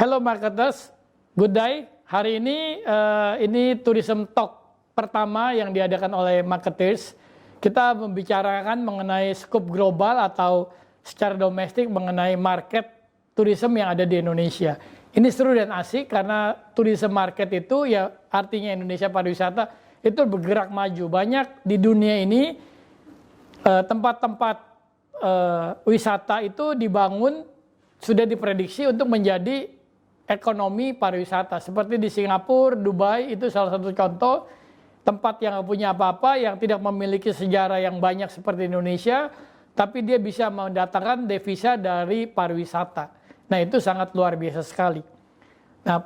Halo marketers, good day. Hari ini Tourism Talk pertama yang diadakan oleh marketers. Kita membicarakan mengenai skop global atau secara domestik mengenai market tourism yang ada di Indonesia. Ini seru dan asik karena tourism market itu ya artinya Indonesia pariwisata itu bergerak maju. Banyak di dunia ini tempat-tempat wisata itu dibangun sudah diprediksi untuk menjadi ekonomi pariwisata. Seperti di Singapura, Dubai itu salah satu contoh tempat yang nggak punya apa-apa, yang tidak memiliki sejarah yang banyak seperti Indonesia, tapi dia bisa mendatangkan devisa dari pariwisata. Nah itu sangat luar biasa sekali. Nah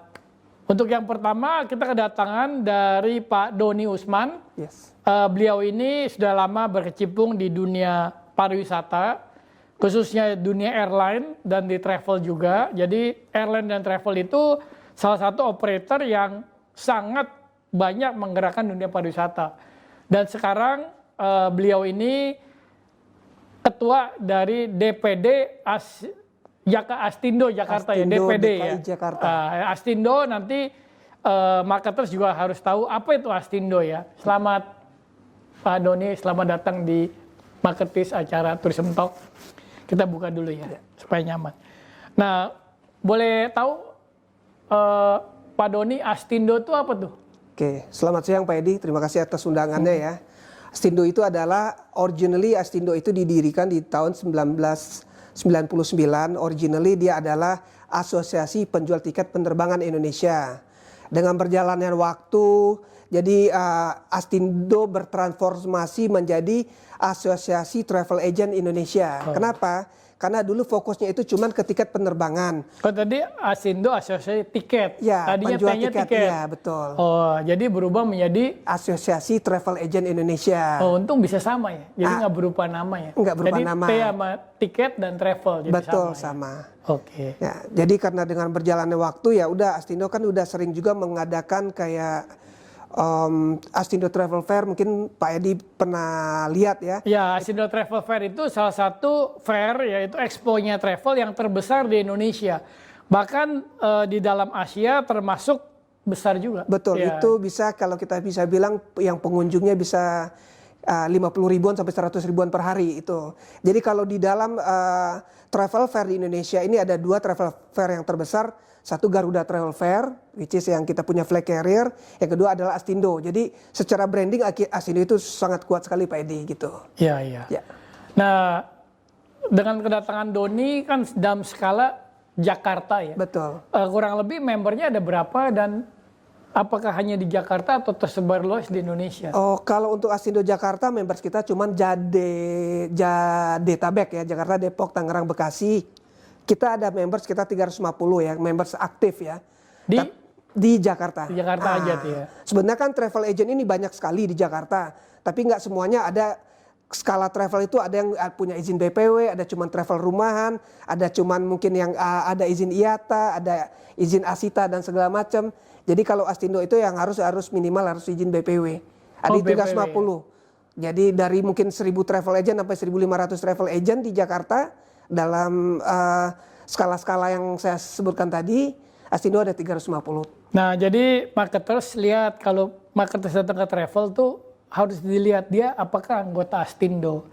untuk yang pertama kita kedatangan dari Pak Doni Usman. Yes. Beliau ini sudah lama berkecimpung di dunia pariwisata, khususnya dunia airline dan di travel juga. Jadi airline dan travel itu salah satu operator yang sangat banyak menggerakkan dunia pariwisata. Dan sekarang beliau ini ketua dari DPD Astindo Jakarta, Astindo, ya DPD DKI ya. Jakarta. Astindo nanti marketers juga harus tahu apa itu Astindo ya. Selamat Pak Doni, selamat datang di marketers acara Tourism Talk. Kita buka dulu ya supaya nyaman. Nah boleh tahu Pak Doni, Astindo itu apa tuh? Oke, selamat siang Pak Edi. Terima kasih atas undangannya ya. Astindo itu adalah originally Astindo itu didirikan di tahun 1999. Originally dia adalah Asosiasi Penjual Tiket Penerbangan Indonesia. Dengan berjalannya waktu, jadi Astindo bertransformasi menjadi Asosiasi Travel Agent Indonesia. Kenapa? Karena dulu fokusnya itu cuma ke tiket penerbangan. Oh tadi Astindo Asosiasi Tiket. Ya, tadinya penjual T-nya tiket. tiket. Ya, betul. Oh, jadi berubah menjadi Asosiasi Travel Agent Indonesia. Oh, untung bisa sama ya. Jadi nggak berupa nama ya. Nggak berupa jadi nama. T sama tiket dan travel jadi Betul, sama. Ya? sama. Oke. Ya, jadi karena dengan berjalannya waktu ya udah Astindo kan udah sering juga mengadakan kayak Astindo Travel Fair, mungkin Pak Edi pernah lihat ya. Ya, Astindo Travel Fair itu salah satu fair, yaitu expo-nya travel yang terbesar di Indonesia. Bahkan di dalam Asia termasuk besar juga. Betul, ya. itu bisa kalau kita bisa bilang yang pengunjungnya bisa 50 ribuan sampai 100 ribuan per hari itu. Jadi kalau di dalam travel fair di Indonesia ini ada dua travel fair yang terbesar. Satu Garuda Travel Fair, which is yang kita punya flag carrier. Yang kedua adalah Astindo. Jadi secara branding Astindo itu sangat kuat sekali Pak Edi gitu. Iya, iya. Ya. Nah, dengan kedatangan Doni kan dalam skala Jakarta ya. Betul. Kurang lebih membernya ada berapa dan apakah hanya di Jakarta atau tersebar luas di Indonesia? Oh, kalau untuk Astindo Jakarta members kita cuman Jadetabek ya, Jakarta, Depok, Tangerang, Bekasi. Kita ada members sekitar 350 ya, members aktif ya. Di Jakarta. Di Jakarta aja tuh ya. Sebenarnya kan travel agent ini banyak sekali di Jakarta, tapi nggak semuanya ada. Skala travel itu ada yang punya izin BPW, ada cuman travel rumahan, ada cuman mungkin yang ada izin IATA, ada izin ASITA dan segala macam. Jadi kalau Astindo itu yang harus minimal harus izin BPW. Ada 350. Ya. Jadi dari mungkin 1000 travel agent sampai 1500 travel agent di Jakarta dalam skala-skala yang saya sebutkan tadi, Astindo ada 350. Nah, jadi marketers lihat kalau marketers datang ke travel tuh harus dilihat dia apakah anggota Astindo.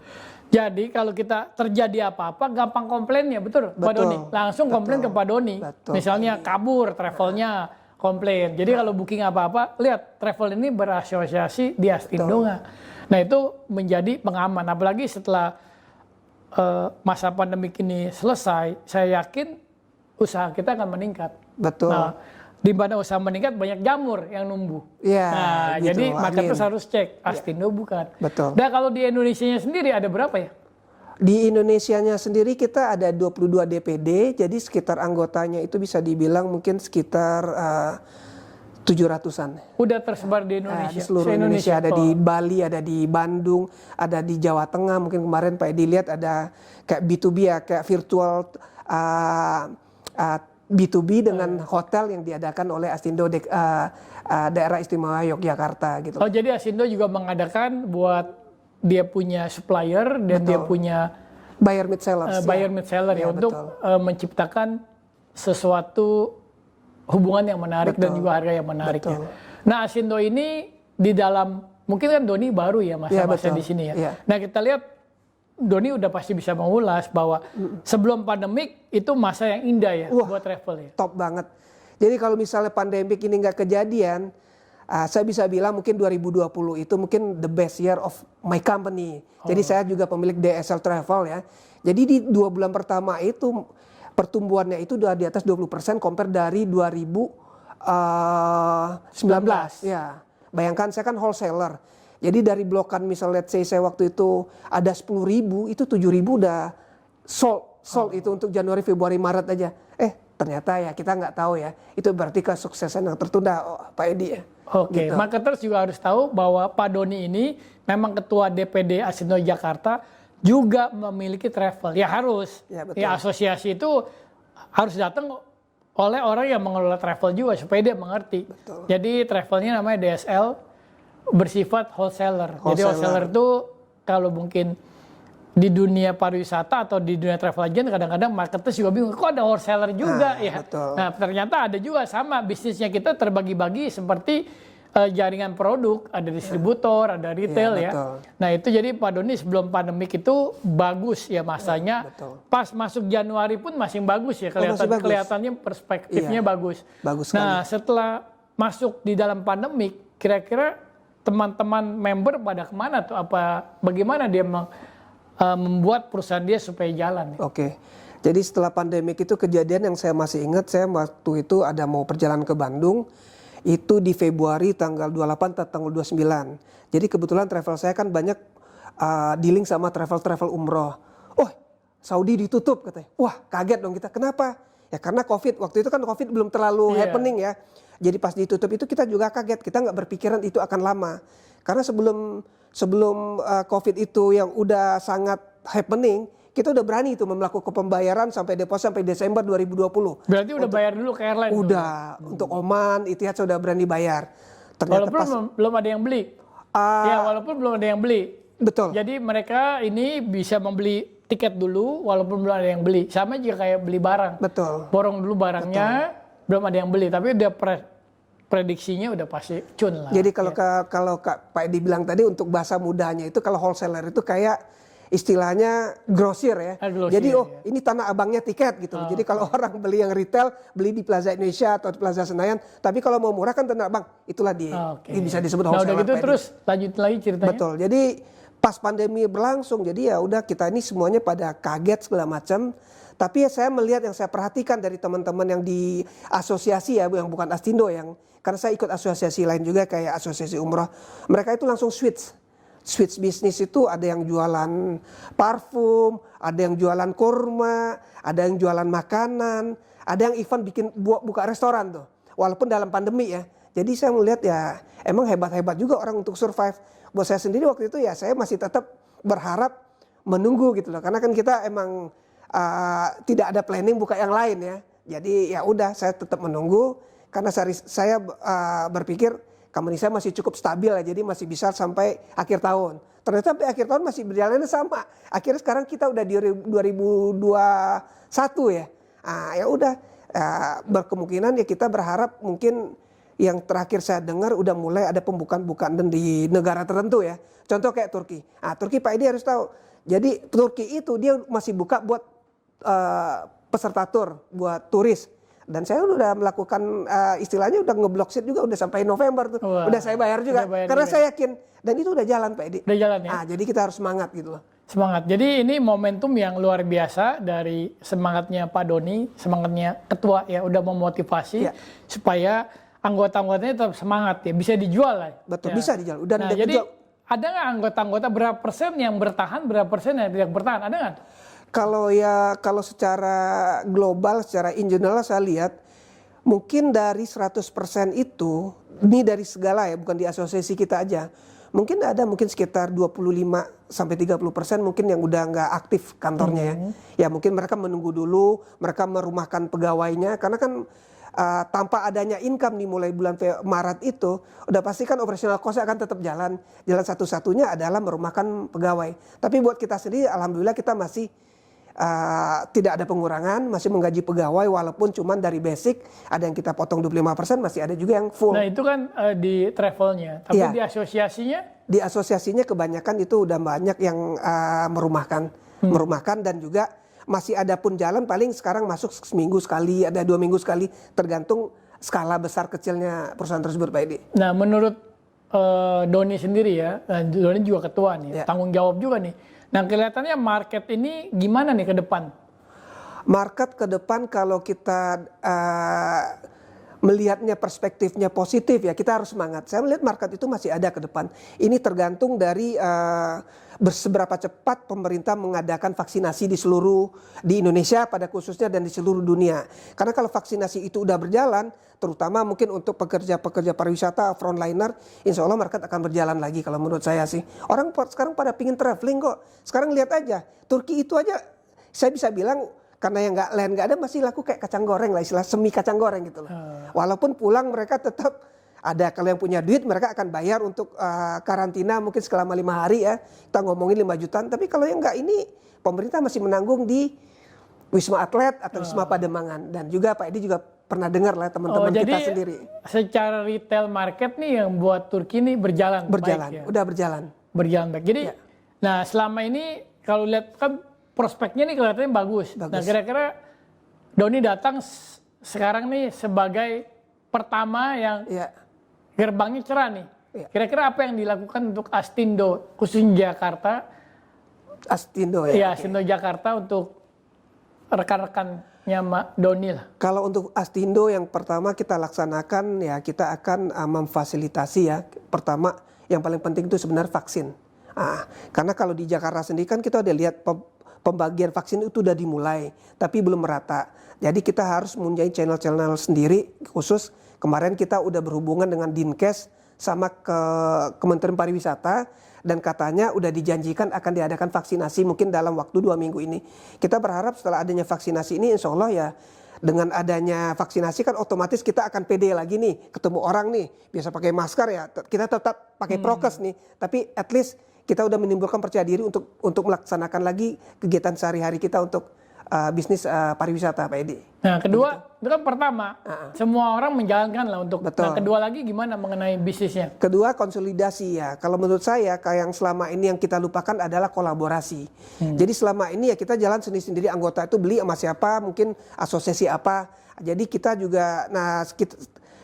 Jadi kalau kita terjadi apa-apa gampang komplainnya, betul Pak Doni? Langsung komplain ke Pak Doni. Betul. Misalnya kabur travelnya, komplain. Jadi kalau booking apa-apa, lihat travel ini berasosiasi di Astindo nggak? Nah itu menjadi pengaman. Apalagi setelah masa pandemi ini selesai, saya yakin usaha kita akan meningkat. Betul. Nah, di mana usaha meningkat banyak jamur yang numbuh. Ya, nah, gitu, jadi marketers harus cek Astindo bukan. Betul. Nah, kalau di Indonesianya sendiri ada berapa ya? Di Indonesianya sendiri kita ada 22 DPD, jadi sekitar anggotanya itu bisa dibilang mungkin sekitar 700-an. Udah tersebar di Indonesia. Di seluruh Indonesia, ada di Bali, ada di Bandung, ada di Jawa Tengah. Mungkin kemarin Pak Edi lihat ada kayak B2B ya, kayak virtual B2B dengan hotel yang diadakan oleh Astindo Daerah Istimewa Yogyakarta gitu. Oh, jadi Astindo juga mengadakan buat dia punya supplier dan dia punya buyer mid sellers. Buyer mid seller ya, untuk menciptakan sesuatu hubungan yang menarik dan Betul. juga harga yang menarik ya. Betul. Nah, Asindo ini di dalam mungkin kan Doni baru ya masa-masa Iya, di sini ya. Iya. Nah, kita lihat Doni udah pasti bisa mengulas bahwa sebelum pandemik itu masa yang indah ya Wah. buat travel ya. Top banget. Jadi kalau misalnya pandemik ini nggak kejadian, saya bisa bilang mungkin 2020 itu mungkin the best year of my company. Jadi saya juga pemilik DSL Travel ya. Jadi di 2 bulan pertama itu pertumbuhannya itu udah di atas 20% compare dari 2019. Ya, bayangkan saya kan wholesaler. Jadi dari blokan misalnya let's say saya waktu itu ada 10.000, itu 7.000 udah sold itu untuk Januari, Februari, Maret aja. Ternyata ya kita nggak tahu ya. Itu berarti kesuksesan yang tertunda, Pak Edi ya. Oke, Gitu. marketers juga harus tahu bahwa Pak Doni ini memang ketua DPD Asindo Jakarta juga memiliki travel. Ya harus. Ya, betul. Ya asosiasi itu harus datang oleh orang yang mengelola travel juga supaya dia mengerti. Betul. Jadi travelnya namanya DSL bersifat wholesaler. Jadi wholesaler itu kalau mungkin di dunia pariwisata atau di dunia travel agent kadang-kadang marketers juga bingung kok ada wholesaler juga ya. Betul. Nah ternyata ada juga sama bisnisnya kita terbagi-bagi seperti jaringan produk, ada distributor, ada retail ya. Betul. Nah itu jadi Pak Doni sebelum pandemik itu bagus ya masanya. Betul. Pas masuk Januari pun masih bagus ya masih bagus. kelihatannya perspektifnya bagus. Bagus sekali. Nah setelah masuk di dalam pandemik kira-kira teman-teman member pada kemana tuh? Bagaimana dia membuat perusahaan dia supaya jalan? Oke. Jadi setelah pandemik itu kejadian yang saya masih ingat, saya waktu itu ada mau perjalanan ke Bandung, itu di Februari tanggal 28 atau tanggal 29. Jadi kebetulan travel saya kan banyak dealing sama travel umroh. Oh, Saudi ditutup katanya. Wah, kaget dong kita. Kenapa? Ya karena COVID. Waktu itu kan COVID belum terlalu happening ya. Jadi pas ditutup itu kita juga kaget. Kita nggak berpikiran itu akan lama. Karena sebelum COVID itu yang udah sangat happening, kita udah berani itu melakukan pembayaran sampai deposit sampai Desember 2020. Berarti udah bayar dulu ke airline? Udah, untuk Oman, Etihad sudah berani bayar. Ternyata walaupun belum ada yang beli? Ya walaupun belum ada yang beli. Betul. Jadi mereka ini bisa membeli tiket dulu walaupun belum ada yang beli. Sama juga kayak beli barang. Betul. Borong dulu barangnya, belum ada yang beli. Tapi udah prediksinya udah pasti cun lah. Jadi kalau Pak Edi bilang tadi untuk bahasa mudanya itu kalau wholesaler itu kayak istilahnya grosir ya. Grosir, Jadi ini tanah abangnya tiket gitu. Jadi kalau orang beli yang retail beli di Plaza Indonesia atau di Plaza Senayan, tapi kalau mau murah kan tanah abang, itulah ini bisa disebut wholesaler. Nah udah gitu Pak Edi. terus lanjut lagi ceritanya. Betul. Jadi pas pandemi berlangsung, jadi ya udah kita ini semuanya pada kaget segala macam. Tapi ya saya melihat yang saya perhatikan dari teman-teman yang di asosiasi ya, yang bukan Astindo karena saya ikut asosiasi lain juga kayak asosiasi umroh. Mereka itu langsung switch bisnis itu ada yang jualan parfum, ada yang jualan kurma, ada yang jualan makanan, ada yang even bikin buka restoran tuh. Walaupun dalam pandemi ya. Jadi saya melihat ya emang hebat-hebat juga orang untuk survive. Buat saya sendiri waktu itu ya saya masih tetap berharap menunggu gitu loh. Karena kan kita emang tidak ada planning buka yang lain ya. Jadi ya udah saya tetap menunggu karena saya berpikir company saya masih cukup stabil ya, jadi masih bisa sampai akhir tahun. Ternyata sampai akhir tahun masih berjalannya sama. Akhirnya sekarang kita udah di 2021 ya. Ya udah berkemungkinan ya kita berharap mungkin yang terakhir saya dengar udah mulai ada pembukaan-bukaan di negara tertentu ya. Contoh kayak Turki. Turki Pak Edi harus tahu. Jadi Turki itu dia masih buka buat peserta tur, buat turis. Dan saya udah melakukan istilahnya udah ngeblok seat juga udah sampai November tuh. Wah, udah saya bayar juga. Karena saya yakin dan itu udah jalan Pak Edi. Udah jalan ya. Jadi kita harus semangat gitu loh. Semangat. Jadi ini momentum yang luar biasa dari semangatnya Pak Doni, semangatnya ketua ya udah memotivasi supaya anggota-anggotanya tetap semangat ya, bisa dijual lah. Betul, ya. bisa dijual. Udah jadi ada nggak anggota-anggota berapa persen yang bertahan, berapa persen yang tidak bertahan? Ada nggak? Kalau secara global, secara in general saya lihat mungkin dari 100% itu, ini dari segala ya, bukan di asosiasi kita aja. Mungkin ada sekitar 25 sampai 30% mungkin yang udah nggak aktif kantornya ya. Ya mungkin mereka menunggu dulu, mereka merumahkan pegawainya karena kan tanpa adanya income nih mulai bulan Maret itu udah pasti kan operational cost akan tetap jalan. Jalan satu-satunya adalah merumahkan pegawai. Tapi buat kita sendiri alhamdulillah kita masih tidak ada pengurangan, masih menggaji pegawai walaupun cuman dari basic ada yang kita potong 25%, masih ada juga yang full. Nah itu kan di travelnya, tapi Iya. di asosiasinya? Di asosiasinya kebanyakan itu udah banyak yang merumahkan dan juga masih ada pun jalan paling sekarang masuk seminggu sekali, ada 2 minggu sekali, tergantung skala besar kecilnya perusahaan tersebut, Pak Edi. Nah menurut Doni sendiri ya, Doni juga ketua nih, Ya. tanggung jawab juga nih. Nah kelihatannya market ini gimana nih ke depan? Market ke depan kalau kita melihatnya perspektifnya positif ya kita harus semangat. Saya melihat market itu masih ada ke depan. Ini tergantung dari seberapa cepat pemerintah mengadakan vaksinasi di Indonesia pada khususnya dan di seluruh dunia. Karena kalau vaksinasi itu udah berjalan, terutama mungkin untuk pekerja-pekerja pariwisata frontliner, insya Allah market akan berjalan lagi kalau menurut saya sih. Orang sekarang pada pingin traveling kok. Sekarang lihat aja, Turki itu aja saya bisa bilang karena yang nggak ada masih laku kayak kacang goreng lah, istilah semi kacang goreng gitu loh. Walaupun pulang mereka tetap ada, kalau yang punya duit mereka akan bayar untuk karantina mungkin selama 5 hari ya. Kita ngomongin 5 jutaan, tapi kalau yang nggak ini pemerintah masih menanggung di Wisma Atlet atau Wisma Pademangan. Dan juga Pak Edi juga pernah dengar lah teman-teman kita sendiri. Secara retail market nih yang buat Turki ini berjalan baik ya? Udah berjalan. Berjalan baik. Jadi, nah selama ini kalau lihat kan prospeknya nih kelihatannya bagus. Nah kira-kira Doni datang sekarang nih sebagai pertama yang gerbangnya cerah nih. Kira-kira apa yang dilakukan untuk Astindo khususnya Jakarta? Astindo ya? Iya, Astindo Jakarta untuk rekan-rekannya Mbak Doni lah. Kalau untuk Astindo yang pertama kita laksanakan ya kita akan memfasilitasi ya. Pertama yang paling penting itu sebenarnya vaksin. Karena kalau di Jakarta sendiri kan kita udah lihat pembagian vaksin itu udah dimulai, tapi belum merata. Jadi kita harus mempunyai channel-channel sendiri khusus. Kemarin kita udah berhubungan dengan Dinkes sama Kementerian Pariwisata dan katanya udah dijanjikan akan diadakan vaksinasi mungkin dalam waktu 2 minggu ini. Kita berharap setelah adanya vaksinasi ini insya Allah ya dengan adanya vaksinasi kan otomatis kita akan pede lagi nih ketemu orang nih. Biasa pakai masker ya kita tetap pakai prokes nih, tapi at least kita udah menimbulkan percaya diri untuk melaksanakan lagi kegiatan sehari-hari kita untuk bisnis pariwisata, Pak Edi. Nah, kedua, itu kan pertama, semua orang menjalankan lah untuk. Nah, kedua lagi gimana mengenai bisnisnya? Kedua, konsolidasi ya. Kalau menurut saya, kayak yang selama ini yang kita lupakan adalah kolaborasi. Jadi selama ini ya kita jalan sendiri-sendiri, anggota itu beli sama siapa, mungkin asosiasi apa. Jadi kita juga,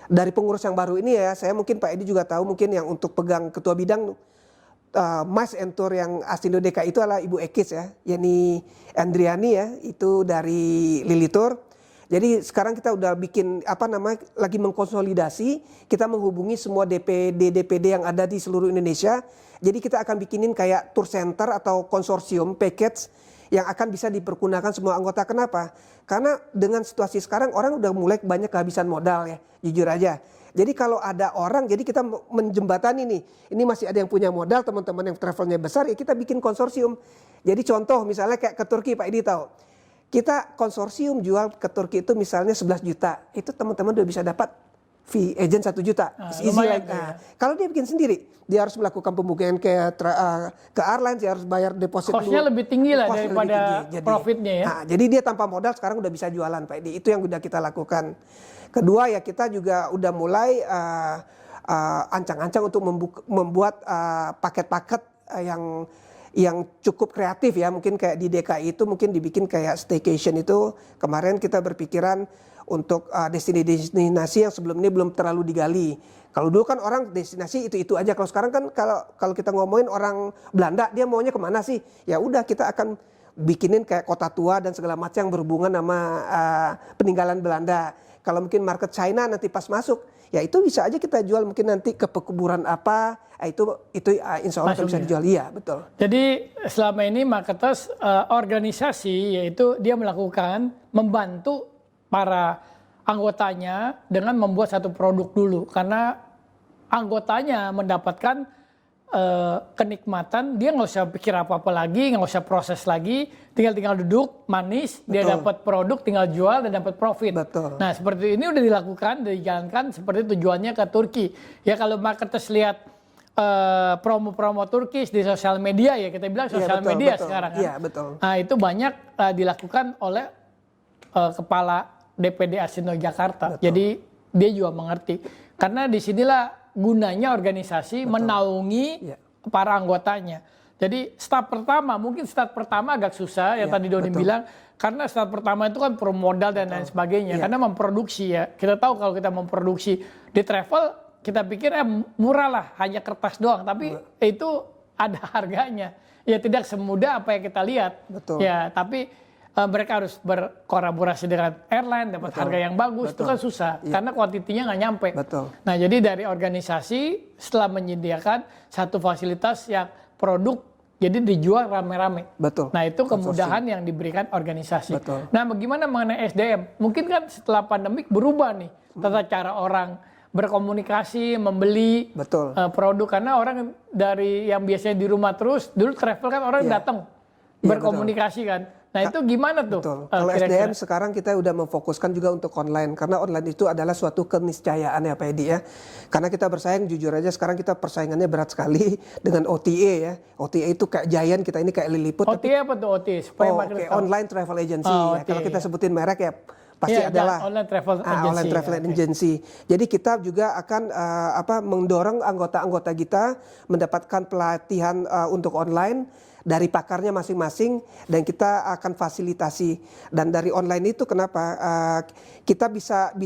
dari pengurus yang baru ini ya, saya mungkin Pak Edi juga tahu mungkin yang untuk pegang ketua bidang Mas Entur yang Astindo DKI itu adalah Ibu Ekis ya, Yani Andriani ya, itu dari Lilitur. Jadi sekarang kita udah bikin lagi mengkonsolidasi, kita menghubungi semua DPD yang ada di seluruh Indonesia. Jadi kita akan bikinin kayak tour center atau konsorsium package yang akan bisa dipergunakan semua anggota. Kenapa? Karena dengan situasi sekarang orang udah mulai banyak kehabisan modal ya, jujur aja. Jadi kalau ada orang, jadi kita menjembatani nih, ini masih ada yang punya modal, teman-teman yang travelnya besar, ya kita bikin konsorsium. Jadi contoh misalnya kayak ke Turki, Pak Edi tahu. Kita konsorsium jual ke Turki itu misalnya 11 juta, itu teman-teman udah bisa dapat fee agent 1 juta. Kalau dia bikin sendiri, dia harus melakukan pembukaan ke airlines, dia harus bayar deposit. Costnya lebih tinggi lah daripada profitnya ya. Jadi dia tanpa modal sekarang udah bisa jualan, Pak Edi. Itu yang udah kita lakukan. Kedua ya kita juga udah mulai ancang-ancang untuk membuat paket-paket yang cukup kreatif ya. Mungkin kayak di DKI itu mungkin dibikin kayak staycation itu. Kemarin kita berpikiran untuk destinasi yang sebelum ini belum terlalu digali. Kalau dulu kan orang destinasi itu aja. Kalau sekarang kan kalau kita ngomongin orang Belanda, dia maunya kemana sih? Ya udah kita akan bikinin kayak kota tua dan segala macam yang berhubungan sama peninggalan Belanda. Kalau mungkin market China nanti pas masuk, ya itu bisa aja kita jual mungkin nanti ke pekuburan apa, itu insya Allah bisa dijual. Iya betul. Jadi selama ini marketers organisasi yaitu dia membantu para anggotanya dengan membuat satu produk dulu, karena anggotanya mendapatkan kenikmatan, dia nggak usah pikir apa-apa lagi, nggak usah proses lagi, tinggal duduk manis, dia dapat produk, tinggal jual dan dapat profit. Betul. Nah seperti ini udah dilakukan, dijalankan seperti tujuannya ke Turki. Ya kalau marketers lihat promo-promo Turkish di sosial media ya, kita bilang Iya, sosial betul, media betul. sekarang kan. Iya, betul. Nah itu banyak dilakukan oleh kepala DPD Astindo Jakarta. Betul. Jadi dia juga mengerti. Karena disinilah gunanya organisasi menaungi Iya. para anggotanya. Jadi start pertama agak susah ya Iya, tadi Doni betul. bilang. Karena start pertama itu kan permodal dan lain sebagainya. Iya. Karena memproduksi ya. Kita tahu kalau kita memproduksi di travel, kita pikir murah lah, hanya kertas doang. Tapi itu ada harganya. Ya tidak semudah apa yang kita lihat. Betul. Ya, tapi mereka harus berkolaborasi dengan airline, dapat harga yang bagus. Itu kan susah, karena kuantitinya nggak nyampe. Betul. Nah, jadi dari organisasi setelah menyediakan satu fasilitas yang produk, jadi dijual rame-rame. Betul. Nah, itu kemudahan yang diberikan organisasi. Betul. Nah, bagaimana mengenai SDM? Mungkin kan setelah pandemik berubah nih, tata cara orang berkomunikasi, membeli Betul. produk. Karena orang dari yang biasanya di rumah terus, dulu travel kan orang datang berkomunikasi kan. Nah itu gimana tuh? Betul. Kalau kira-kira? SDM sekarang kita udah memfokuskan juga untuk online. Karena online itu adalah suatu keniscayaan ya Pak Edi ya. Karena kita bersaing jujur aja sekarang kita persaingannya berat sekali dengan OTA ya. OTA itu kayak Giant, kita ini kayak Lilliput. OTA apa tuh OTA? Supaya Oh, makin oke. tahu. Online travel agency. Oh, Ya. Kalau kita sebutin merek ya pasti Iya, adalah online travel agency. online travel Ya, oke. agency. Jadi kita juga akan mendorong anggota-anggota kita mendapatkan pelatihan untuk online dari pakarnya masing-masing dan kita akan fasilitasi. Dan dari online itu kenapa kita bisa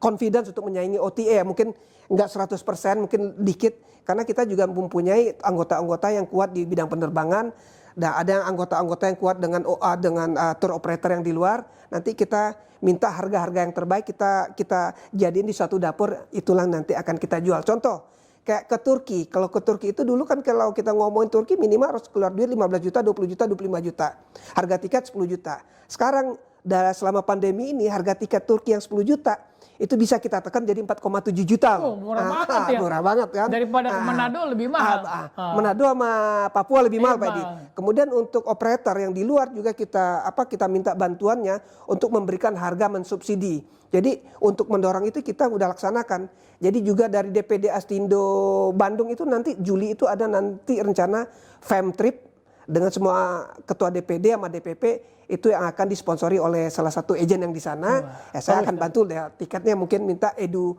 confidence untuk menyaingi OTA ya, mungkin nggak 100%, mungkin dikit karena kita juga mempunyai anggota-anggota yang kuat di bidang penerbangan. Dan ada anggota-anggota yang kuat dengan tour operator yang di luar. Nanti kita minta harga-harga yang terbaik kita jadiin di suatu dapur, itulah nanti akan kita jual. Contoh kayak ke Turki. Kalau ke Turki itu dulu kan kalau kita ngomongin Turki minimal harus keluar duit 15 juta, 20 juta, 25 juta. Harga tiket 10 juta. Sekarang selama pandemi ini harga tiket Turki yang 10 juta itu bisa kita tekan jadi 4,7 juta. Oh, murah banget ya. Murah banget kan. Daripada ke Manado lebih mahal. Manado sama Papua lebih mahal Pak Edi. mahal. Kemudian untuk operator yang di luar juga kita minta bantuannya untuk memberikan harga mensubsidi. Jadi untuk mendorong itu kita udah laksanakan. Jadi juga dari DPD Astindo Bandung itu nanti Juli itu ada nanti rencana fam trip dengan semua ketua DPD sama DPP itu yang akan disponsori oleh salah satu agen yang di sana. Saya akan bantu ya tiketnya mungkin minta edu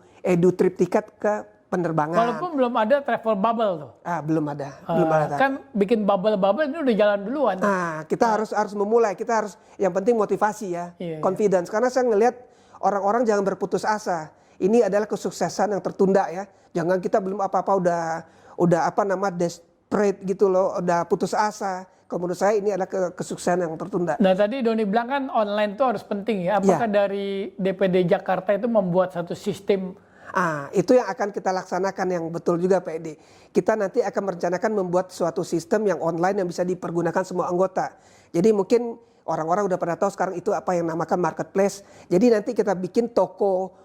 trip tiket ke penerbangan. Walaupun belum ada travel bubble tuh. Belum ada, belum ada. Kan bikin bubble-bubble ini udah jalan duluan. Kita harus memulai, kita harus yang penting motivasi ya, Iya, confidence. Karena saya ngelihat orang-orang jangan berputus asa. Ini adalah kesuksesan yang tertunda ya. Jangan kita belum apa-apa udah desperate gitu loh, udah putus asa. Kalau menurut saya ini adalah kesuksesan yang tertunda. Nah tadi Doni bilang kan online itu harus penting ya. Apakah dari DPD Jakarta itu membuat satu sistem? Itu yang akan kita laksanakan yang betul juga Pak Edi. Kita nanti akan merencanakan membuat suatu sistem yang online yang bisa dipergunakan semua anggota. Jadi mungkin orang-orang udah pada tahu sekarang itu apa yang namakan marketplace. Jadi nanti kita bikin toko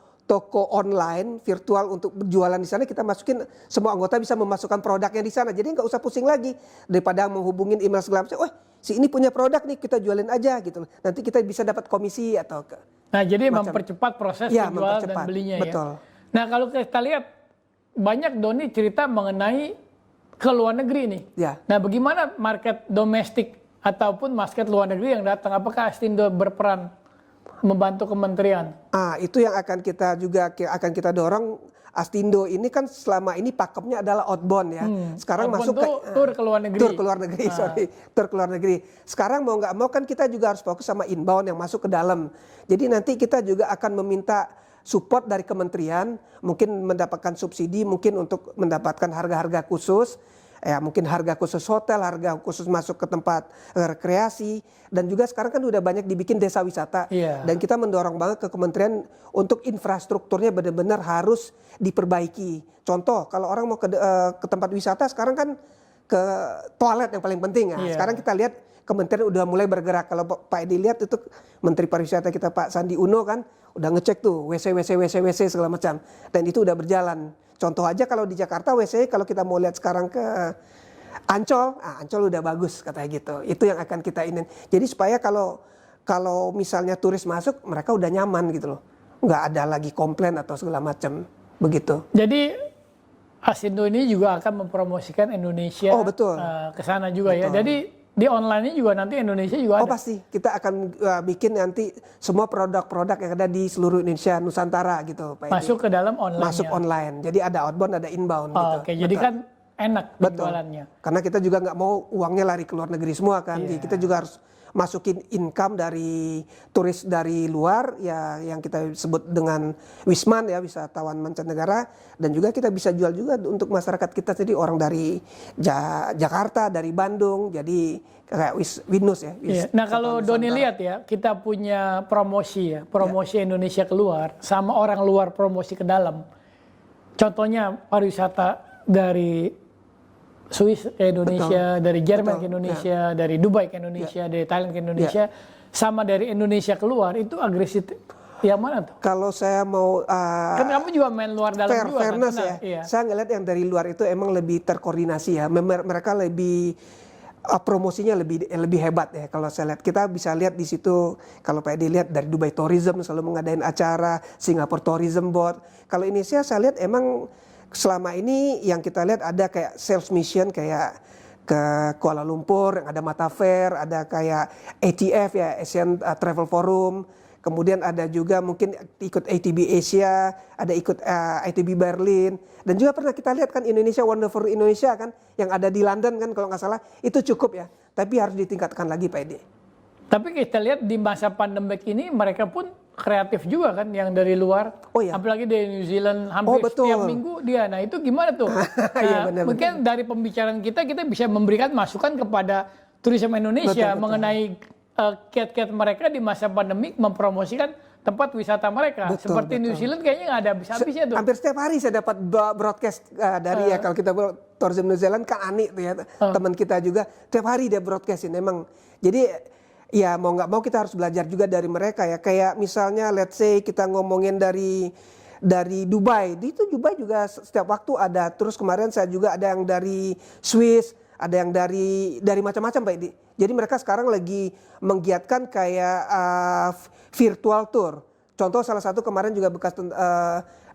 online virtual untuk berjualan di sana, kita masukin semua anggota bisa memasukkan produknya di sana. Jadi nggak usah pusing lagi daripada menghubungin email segala macam. Si ini punya produk nih, kita jualin aja gitu. Nanti kita bisa dapat komisi atau Nah jadi mempercepat proses penjualan dan belinya betul. ya. Nah kalau kita lihat banyak Doni cerita mengenai ke luar negeri nih. Ya. Nah bagaimana market domestik ataupun market luar negeri yang datang? Apakah Astindo berperan membantu kementerian? Itu yang akan kita dorong. Astindo ini kan selama ini pakemnya adalah outbound ya. Sekarang outbound masuk ke tur ke luar negeri. Tur ke luar negeri, tur ke luar negeri. Sekarang mau nggak mau kan kita juga harus fokus sama inbound yang masuk ke dalam. Jadi nanti kita juga akan meminta support dari kementerian, mungkin mendapatkan subsidi, mungkin untuk mendapatkan harga-harga khusus. Ya mungkin harga khusus hotel, harga khusus masuk ke tempat rekreasi, dan juga sekarang kan udah banyak dibikin desa wisata. Dan kita mendorong banget ke kementerian untuk infrastrukturnya benar-benar harus diperbaiki. Contoh kalau orang mau ke tempat wisata sekarang kan ke toilet yang paling penting ya. Sekarang kita lihat kementerian udah mulai bergerak. Kalau Pak Edi lihat itu Menteri Pariwisata kita Pak Sandi Uno kan udah ngecek tuh WC segala macam, dan itu udah berjalan. Contoh aja kalau di Jakarta WC kalau kita mau lihat sekarang ke Ancol, Ancol udah bagus katanya gitu. Itu yang akan kita ini. Jadi supaya kalau misalnya turis masuk mereka udah nyaman gitu loh. Nggak ada lagi komplain atau segala macam begitu. Jadi Asindo ini juga akan mempromosikan Indonesia Oh, betul. ke sana juga ya. Jadi di online-nya juga nanti Indonesia juga Oh ada. pasti, kita akan bikin nanti semua produk-produk yang ada di seluruh Indonesia, Nusantara gitu Pak Edi. Masuk ke dalam online. Masuk online, jadi ada outbound, ada inbound gitu. Oke, jadi kan enak penjualannya. Karena kita juga nggak mau uangnya lari ke luar negeri semua kan. Jadi kita juga harus masukin income dari turis dari luar ya, yang kita sebut dengan wisman ya, wisatawan mancanegara, dan juga kita bisa jual juga untuk masyarakat kita, jadi orang dari Jakarta, dari Bandung, jadi kayak winus ya. Nah kalau Doni lihat ya, kita punya promosi ya, promosi Indonesia keluar sama orang luar promosi ke dalam. Contohnya pariwisata dari Swiss ke Indonesia, dari Jerman ke Indonesia, dari Dubai ke Indonesia, dari Thailand ke Indonesia, sama dari Indonesia keluar, itu agresif yang mana tuh? Kalau saya mau Kan kamu juga main luar dalam juga fairness kan? ya, Iya. saya ngeliat yang dari luar itu emang lebih terkoordinasi ya, mereka lebih promosinya lebih hebat ya. Kalau saya lihat, kita bisa lihat di situ, kalau Pak Edi lihat dari Dubai Tourism selalu mengadain acara, Singapore Tourism Board. Kalau Indonesia saya lihat emang selama ini yang kita lihat ada kayak sales mission kayak ke Kuala Lumpur yang ada Mata Fair, ada kayak ATF ya, Asian Travel Forum, kemudian ada juga mungkin ikut ATB Asia, ada ikut ITB Berlin, dan juga pernah kita lihat kan Indonesia Wonderful Indonesia kan yang ada di London kan kalau nggak salah, itu cukup ya, tapi harus ditingkatkan lagi Pak Edi. Tapi kita lihat di masa pandemik ini mereka pun kreatif juga kan yang dari luar. Oh iya. Apalagi dari New Zealand hampir setiap minggu dia. Nah itu gimana tuh? Iya, benar, mungkin dari pembicaraan kita bisa memberikan masukan kepada turisme Indonesia mengenai kiat-kiat mereka di masa pandemik mempromosikan tempat wisata mereka. Seperti New Zealand kayaknya nggak ada habis-habisnya tuh. Hampir setiap hari saya dapat broadcast dari ya, kalau kita tourism New Zealand kan Ani tuh ya, teman kita juga tiap hari dia broadcastin emang. Jadi ya mau nggak mau kita harus belajar juga dari mereka ya. Kayak misalnya let's say kita ngomongin dari Dubai. Itu Dubai juga setiap waktu ada. Terus kemarin saya juga ada yang dari Swiss, ada yang dari macam-macam Pak Edi. Jadi mereka sekarang lagi menggiatkan kayak virtual tour. Contoh salah satu kemarin juga bekas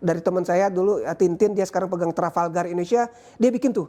dari teman saya dulu Tintin, dia sekarang pegang Trafalgar Indonesia, dia bikin tuh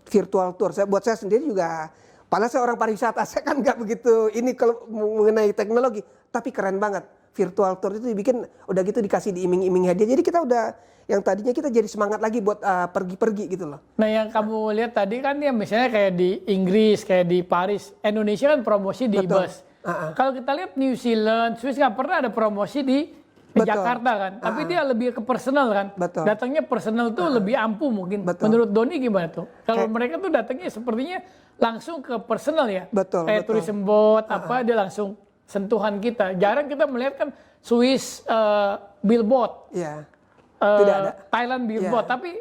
virtual tour. Buat saya sendiri juga, padahal saya orang pariwisata, saya kan nggak begitu ini kalau mengenai teknologi, tapi keren banget. Virtual tour itu dibikin, udah gitu dikasih diiming-iming hadiah. Jadi kita udah, yang tadinya kita jadi semangat lagi buat pergi-pergi gitu loh. Nah yang kamu lihat tadi kan ya misalnya kayak di Inggris, kayak di Paris, Indonesia kan promosi di bus. Kalau kita lihat New Zealand, Swiss nggak pernah ada promosi di Jakarta kan. Tapi dia lebih ke personal kan. Datangnya personal tuh lebih ampuh mungkin. Menurut Doni gimana tuh? Kalau mereka tuh datangnya sepertinya langsung ke personal ya. Kayak tourism board apa dia langsung sentuhan kita. Jarang kita melihat kan Swiss billboard. Iya. Tidak ada. Thailand billboard. Tapi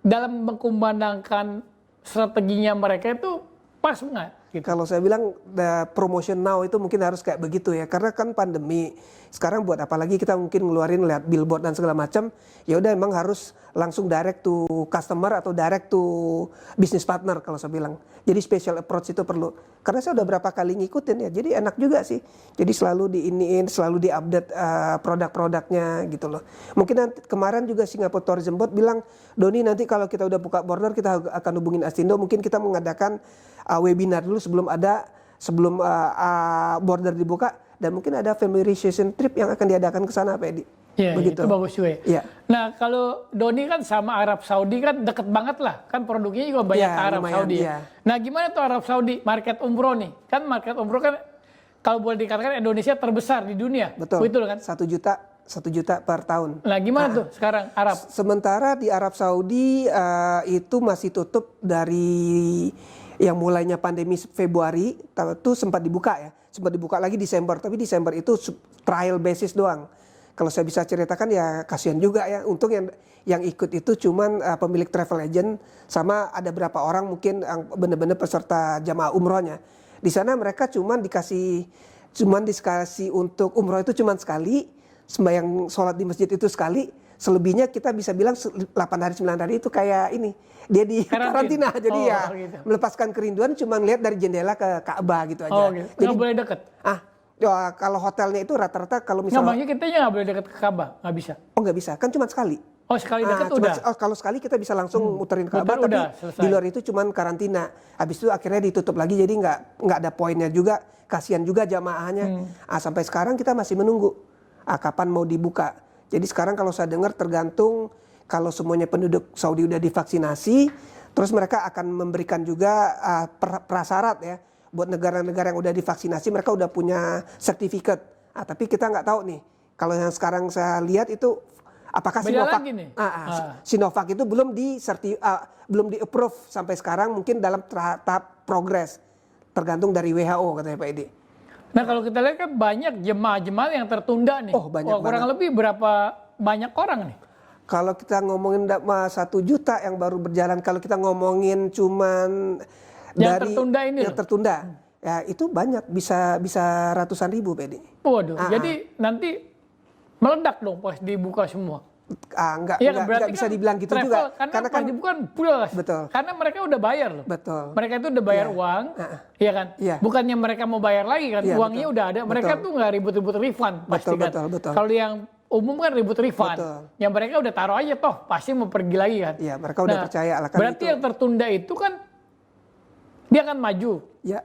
dalam mengkumandangkan strateginya mereka itu pas nggak? Gitu. Kalau saya bilang the promotion now itu mungkin harus kayak begitu ya, karena kan pandemi sekarang buat apa lagi kita mungkin ngeluarin lihat billboard dan segala macam, ya udah emang harus langsung direct to customer atau direct to business partner kalau saya bilang. Jadi special approach itu perlu, karena saya udah berapa kali ngikutin ya, jadi enak juga sih. Jadi selalu diiniin, selalu diupdate produk-produknya gitu loh. Mungkin nanti kemarin juga Singapore Tourism Board bilang, Doni nanti kalau kita udah buka border kita akan hubungin Astindo, mungkin kita mengadakan webinar dulu sebelum border dibuka, dan mungkin ada familiarization trip yang akan diadakan ke sana Pak Edi. Iya, itu bagus juga ya. Ya. Nah kalau Doni kan sama Arab Saudi kan deket banget lah, kan produknya juga banyak ke Arab Saudi. Ya. Nah gimana tuh Arab Saudi, market umroh nih, kan market umroh kan kalau boleh dikatakan Indonesia terbesar di dunia. Betul. Betul kan? 1 juta per tahun. Nah gimana tuh sekarang Arab? Sementara di Arab Saudi itu masih tutup dari yang mulainya pandemi Februari, itu sempat dibuka ya. Sempat dibuka lagi Desember, tapi Desember itu trial basis doang. Kalau saya bisa ceritakan ya kasihan juga ya. Untung yang ikut itu cuman pemilik travel agent sama ada berapa orang mungkin yang benar-benar peserta jamaah umrohnya. Di sana mereka cuman dikasih untuk umroh itu cuman sekali, sembahyang sholat di masjid itu sekali. Selebihnya kita bisa bilang 8 hari 9 hari itu kayak ini. Dia di karantina, jadi gitu. Melepaskan kerinduan cuma lihat dari jendela ke Ka'bah gitu aja. Gitu. Jadi nggak boleh deket? Kalau hotelnya itu rata-rata kalau misalnya... Nggak, maksudnya kita nggak boleh deket ke Ka'bah? Nggak bisa? Oh nggak bisa, kan cuma sekali. Oh, sekali deket Cuma, udah. kalau sekali kita bisa langsung muterin Ka'bah, Muter tapi udah, selesai. di luar itu cuman karantina. Habis itu akhirnya ditutup lagi, jadi nggak ada poinnya juga. Kasihan juga jamaahnya. Sampai sekarang kita masih menunggu kapan mau dibuka. Jadi sekarang kalau saya dengar tergantung kalau semuanya penduduk Saudi udah divaksinasi, terus mereka akan memberikan juga prasyarat ya buat negara-negara yang udah divaksinasi, mereka udah punya sertifikat. Tapi kita nggak tahu nih. Kalau yang sekarang saya lihat itu apakah Beda Sinovac, lagi nih. Sinovac itu belum di approve sampai sekarang, mungkin dalam tahap progres, tergantung dari WHO katanya Pak Edi. Nah kalau kita lihat kan banyak jemaah-jemaah yang tertunda nih. Oh, banyak kurang banget. lebih berapa banyak orang nih? Kalau kita ngomongin 1 juta yang baru berjalan, kalau kita ngomongin cuman Yang dari tertunda ini yang loh. tertunda, ya itu banyak, bisa ratusan ribu Pak Edi. Waduh, jadi nanti meledak dong pas dibuka semua. Enggak berarti bisa kan dibilang gitu travel, juga. Karena kan dibuka pulas. Betul. Karena mereka udah bayar loh. betul. Mereka itu udah bayar Iya. uang, iya kan? Iya. Bukannya mereka mau bayar lagi kan? Iya, Uangnya betul. udah ada. Mereka Betul. tuh nggak ribut-ribut refund pasti kan? Betul. Kalau yang umum kan ribut refund. Betul. Yang mereka udah taruh aja toh, pasti mau pergi lagi kan? Iya, mereka udah percaya lah kan Berarti itu. yang tertunda itu kan dia akan maju. Ya.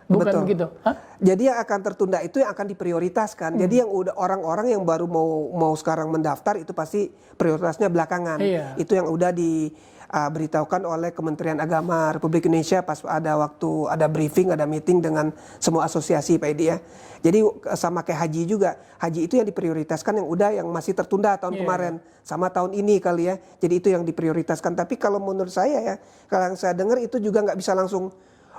Betul. begitu? Hah? Jadi yang akan tertunda itu yang akan diprioritaskan. Jadi yang udah orang-orang yang baru mau sekarang mendaftar itu pasti prioritasnya belakangan. Iya. Itu yang udah diberitahukan oleh Kementerian Agama Republik Indonesia pas ada waktu ada briefing, ada meeting dengan semua asosiasi Pak Edi ya. Jadi sama kayak haji juga. Haji itu yang diprioritaskan yang masih tertunda tahun Iya. kemarin sama tahun ini kali ya. Jadi itu yang diprioritaskan. Tapi kalau menurut saya ya, kalau yang saya dengar itu juga nggak bisa langsung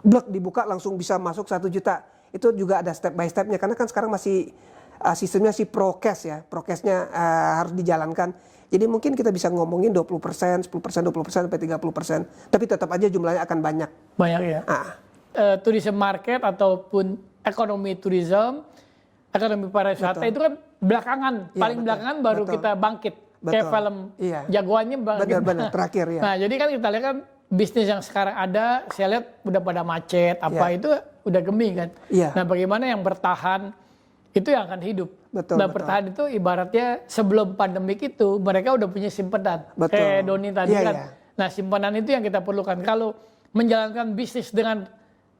blok dibuka langsung bisa masuk 1 juta. Itu juga ada step by stepnya karena kan sekarang masih sistemnya si prokes ya. Prokesnya harus dijalankan. Jadi mungkin kita bisa ngomongin 20%, 10%, 20% sampai 30%. Tapi tetap aja jumlahnya akan banyak. Banyak ya. Tourism market ataupun ekonomi tourism, ekonomi pariwisata itu kan belakangan, Iya, paling betul. belakangan baru Betul. kita bangkit. Kayak Betul. film Iya. jagoannya bangkit. Benar-benar terakhir ya. Nah, jadi kan kita lihat kan bisnis yang sekarang ada, saya lihat udah pada macet, apa Iya. itu udah geming kan. Iya. Nah, bagaimana yang bertahan itu yang akan hidup. Betul, Nah, betul. bertahan itu ibaratnya sebelum pandemik itu mereka udah punya simpanan. Betul. Kayak Doni tadi Iya, kan. iya. Nah, simpanan itu yang kita perlukan. Kalau menjalankan bisnis dengan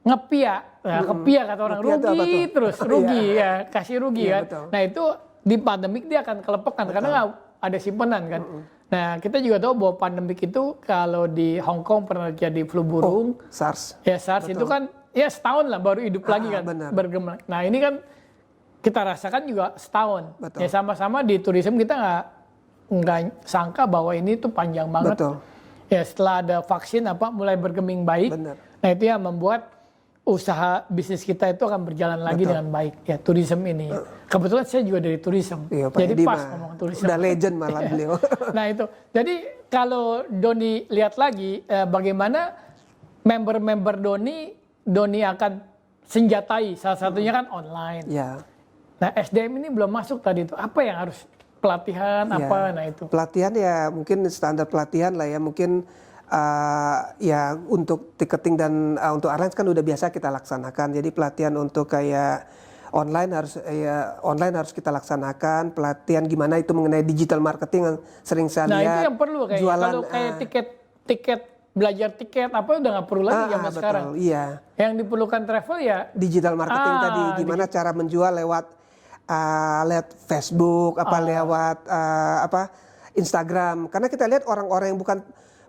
ngepiak, nah, kepiak kata orang, Ngepiak itu apa rugi tuh? terus, rugi ya, kasih rugi Iya, kan. betul. Nah, itu di pandemik dia akan kelepekan karena nggak ada simpanan kan. Nah, kita juga tahu bahwa pandemik itu kalau di Hong Kong pernah jadi flu burung, SARS. ya SARS itu kan ya setahun lah baru hidup lagi kan, benar. bergema. Nah, ini kan kita rasakan juga setahun. Betul. Ya sama-sama di tourism kita nggak sangka bahwa ini tuh panjang banget. Betul. Ya setelah ada vaksin mulai bergeming baik. Benar. Nah, itu yang membuat usaha bisnis kita itu akan berjalan lagi dengan baik. Ya, tourism ini. Kebetulan saya juga dari tourism. Iya, Pak Jadi Edi pas mah ngomong tourism. udah legend malah beliau. Nah, itu. Jadi kalau Doni lihat lagi bagaimana member-member Doni akan senjatai. Salah satunya kan online. Ya. Nah, SDM ini belum masuk tadi itu. Apa yang harus pelatihan Ya. apa? Nah, itu. Pelatihan ya mungkin standar pelatihan lah ya, mungkin ya untuk ticketing dan untuk airlines kan udah biasa kita laksanakan. Jadi pelatihan untuk kayak online harus kita laksanakan. Pelatihan gimana itu mengenai digital marketing yang sering saya Nah, lihat. itu yang perlu kayaknya. Jualan, Kalau kayak tiket belajar tiket apa udah nggak perlu lagi zaman betul, sekarang. iya. Yang diperlukan travel ya Digital marketing tadi gimana cara menjual lewat Facebook lewat Instagram. Karena kita lihat orang-orang yang bukan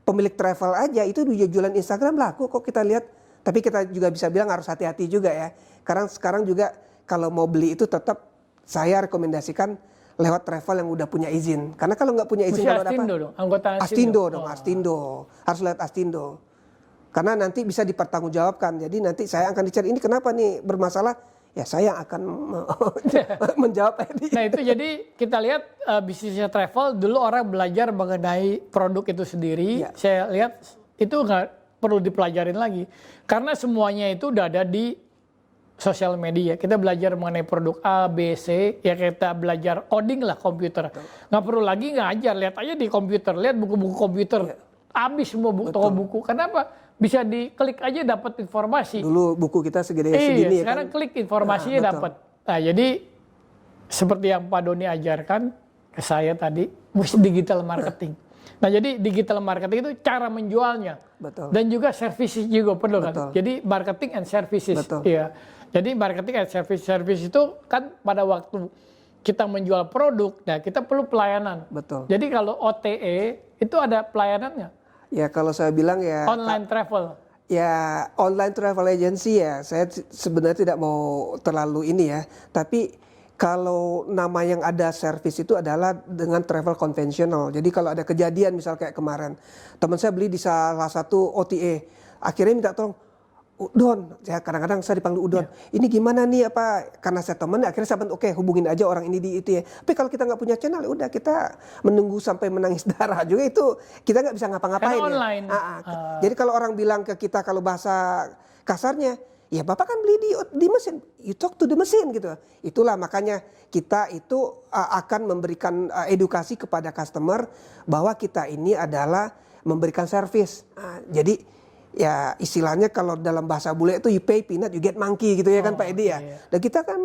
pemilik travel aja itu dia jualan Instagram laku kok kita lihat. Tapi kita juga bisa bilang harus hati-hati juga ya. Karena sekarang juga kalau mau beli itu tetap saya rekomendasikan lewat travel yang udah punya izin. Karena kalau nggak punya izin mesti kalau Astindo dong, anggota Astindo dong, Astindo. Harus lihat Astindo. Karena nanti bisa dipertanggungjawabkan. Jadi nanti saya akan dicari ini kenapa nih bermasalah? Ya saya akan menjawab ini. Nah, itu jadi kita lihat bisnisnya travel dulu orang belajar mengenai produk itu sendiri. Iya. Saya lihat itu nggak perlu dipelajarin lagi karena semuanya itu udah ada di sosial media. Kita belajar mengenai produk A, B, C, ya kita belajar coding lah komputer. Nggak perlu lagi ngajar, lihat aja di komputer, lihat buku-buku komputer. Habis semua toko buku. Kenapa? Bisa diklik aja dapat informasi. Dulu buku kita segini ya Sekarang kan. klik informasinya betul. dapat. Nah, jadi seperti yang Pak Doni ajarkan, ke saya tadi, digital marketing. Nah, jadi digital marketing itu cara menjualnya. Betul. Dan juga services juga perlu kan. Betul. Jadi marketing and services. Betul. Iya. Jadi marketing and service itu kan pada waktu kita menjual produk, nah kita perlu pelayanan. Betul. Jadi kalau OTE itu ada pelayanannya. Ya kalau saya bilang ya Online travel. ya online travel agency ya saya sebenarnya tidak mau terlalu ini ya, tapi kalau nama yang ada service itu adalah dengan travel konvensional. Jadi kalau ada kejadian misal kayak kemarin teman saya beli di salah satu OTA, akhirnya minta tolong, Don, ya kadang-kadang saya dipanggil Udon. Ini gimana nih apa? Karena saya teman, akhirnya saya bilang, oke hubungin aja orang ini di itu ya. Tapi kalau kita nggak punya channel, udah kita menunggu sampai menangis darah juga itu kita nggak bisa ngapa-ngapain. Karena online. Jadi kalau orang bilang ke kita kalau bahasa kasarnya, ya Bapak kan beli di mesin, you talk to the mesin gitu. Itulah makanya kita itu akan memberikan edukasi kepada customer bahwa kita ini adalah memberikan service. Jadi ya istilahnya kalau dalam bahasa bule itu you pay peanut you get monkey gitu ya kan Pak Edi ya. Iya. Dan kita kan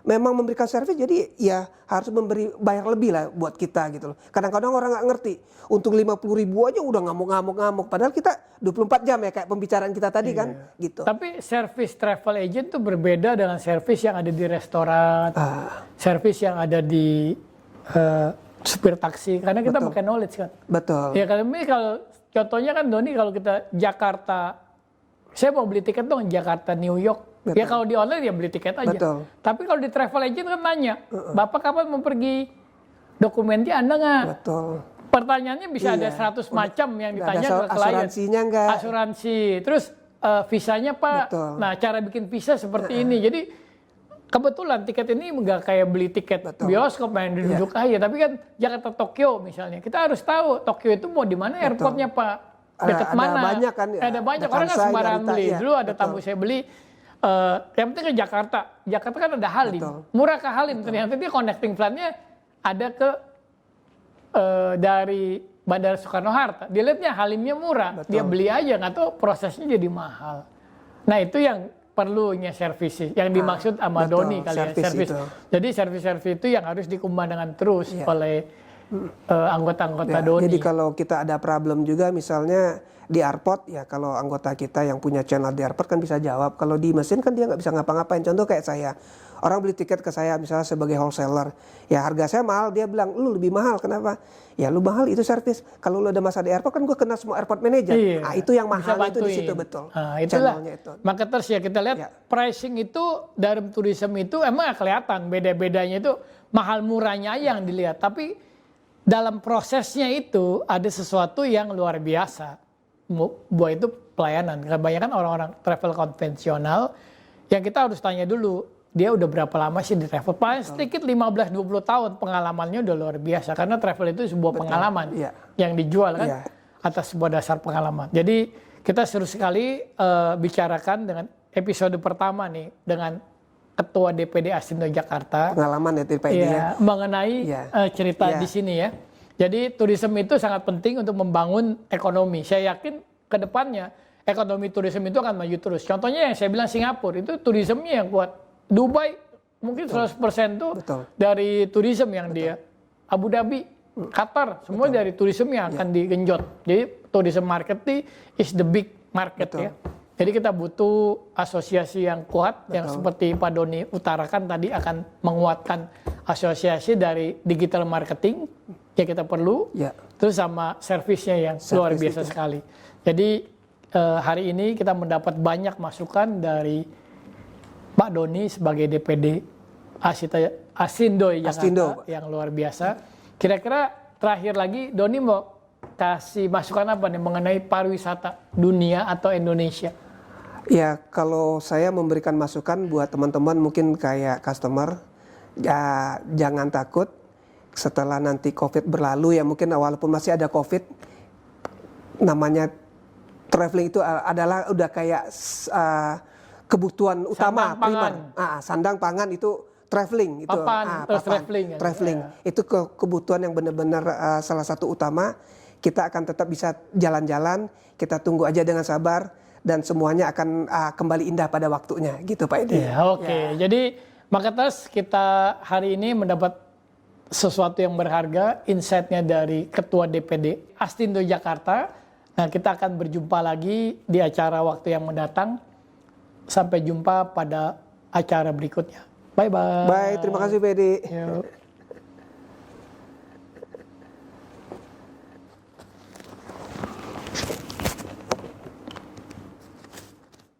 memang memberikan service jadi ya harus bayar lebih lah buat kita gitu loh. Kadang-kadang orang nggak ngerti. Untuk 50.000 aja udah ngamuk-ngamuk. Padahal kita 24 jam ya kayak pembicaraan kita tadi kan gitu. Tapi service travel agent tuh berbeda dengan service yang ada di restoran, service yang ada di supir taksi. Karena kita pakai knowledge kan. Betul. Ya kalau contohnya kan Doni kalau kita Jakarta, saya mau beli tiket dong Jakarta New York. Betul. Ya kalau di online ya beli tiket aja. Betul. Tapi kalau di travel agent kan nanya, Bapak kapan mau pergi? Dokumennya Anda nggak? Betul. Pertanyaannya bisa ada 100 macam yang ditanya ke klien. Asuransinya enggak? Asuransi. Terus visanya Pak. Betul. Nah cara bikin visa seperti ini. Jadi kebetulan tiket ini nggak kayak beli tiket bioskop main duduk aja. Tapi kan Jakarta Tokyo misalnya. Kita harus tahu Tokyo itu mau di mana airportnya Pak. Dekat ada mana. banyak kan ya. Ada banyak. Orang kan sembarangan beli. Dulu ada tamu saya beli. Yang penting ke Jakarta. Jakarta kan ada Halim. Murah ke Halim. Ternyata dia connecting flight-nya ada ke dari Bandara Soekarno-Hatta. Dia lihatnya Halimnya murah. Dia beli aja. Nggak tahu prosesnya jadi mahal. Nah itu yang perlunya service. Yang dimaksud sama Doni kali ya. Service. Jadi service itu yang harus dikembangkan terus oleh anggota-anggota Doni. Jadi kalau kita ada problem juga misalnya di airport ya kalau anggota kita yang punya channel di airport kan bisa jawab. Kalau di mesin kan dia nggak bisa ngapa-ngapain. Contoh kayak saya, orang beli tiket ke saya misalnya sebagai wholesaler, ya harga saya mahal, dia bilang lu lebih mahal, kenapa? Ya lu mahal itu service. Kalau lu ada masalah di airport kan gue kenal semua airport manager. Nah itu yang mahal itu di situ betul. Nah, itulah. Marketers ya kita lihat pricing itu dalam tourism itu emang kelihatan beda-bedanya itu mahal murahnya yang dilihat. Tapi dalam prosesnya itu ada sesuatu yang luar biasa. Buat itu pelayanan. Kebanyakan orang-orang travel konvensional yang kita harus tanya dulu, dia udah berapa lama sih di travel? Paling sedikit 15-20 tahun pengalamannya udah luar biasa. Karena travel itu sebuah pengalaman yang dijual kan atas sebuah dasar pengalaman. Jadi kita seru sekali bicarakan dengan episode pertama nih dengan Ketua DPD Asindo Jakarta. Pengalaman ya Pak Edi ya. Mengenai cerita di sini ya. Jadi tourism itu sangat penting untuk membangun ekonomi. Saya yakin ke depannya ekonomi tourism itu akan maju terus. Contohnya yang saya bilang Singapura itu tourismnya yang kuat. Dubai mungkin 100% tuh dari tourism yang dia. Abu Dhabi, Qatar semua dari tourism yang akan digenjot. Jadi tourism market is the big market ya. Jadi kita butuh asosiasi yang kuat yang seperti Pak Doni utarakan tadi akan menguatkan asosiasi dari digital marketing ya kita perlu, terus sama servisnya yang luar biasa sekali. Jadi hari ini kita mendapat banyak masukan dari Pak Doni sebagai DPD Asindo Jakarta yang luar biasa. Kira-kira terakhir lagi Doni mau kasih masukan apa nih mengenai pariwisata dunia atau Indonesia? Ya kalau saya memberikan masukan buat teman-teman mungkin kayak customer, ya jangan takut. Setelah nanti COVID berlalu ya mungkin walaupun masih ada COVID, namanya traveling itu adalah udah kayak kebutuhan utama, sandang pangan itu traveling itu, traveling itu kebutuhan yang benar-benar salah satu utama. Kita akan tetap bisa jalan-jalan, kita tunggu aja dengan sabar dan semuanya akan kembali indah pada waktunya gitu Pak Edi. Jadi marketers kita hari ini mendapat sesuatu yang berharga, insight-nya dari Ketua DPD Astindo Jakarta. Nah, kita akan berjumpa lagi di acara waktu yang mendatang. Sampai jumpa pada acara berikutnya. Bye-bye. Baik, terima kasih Fedi. Yuk.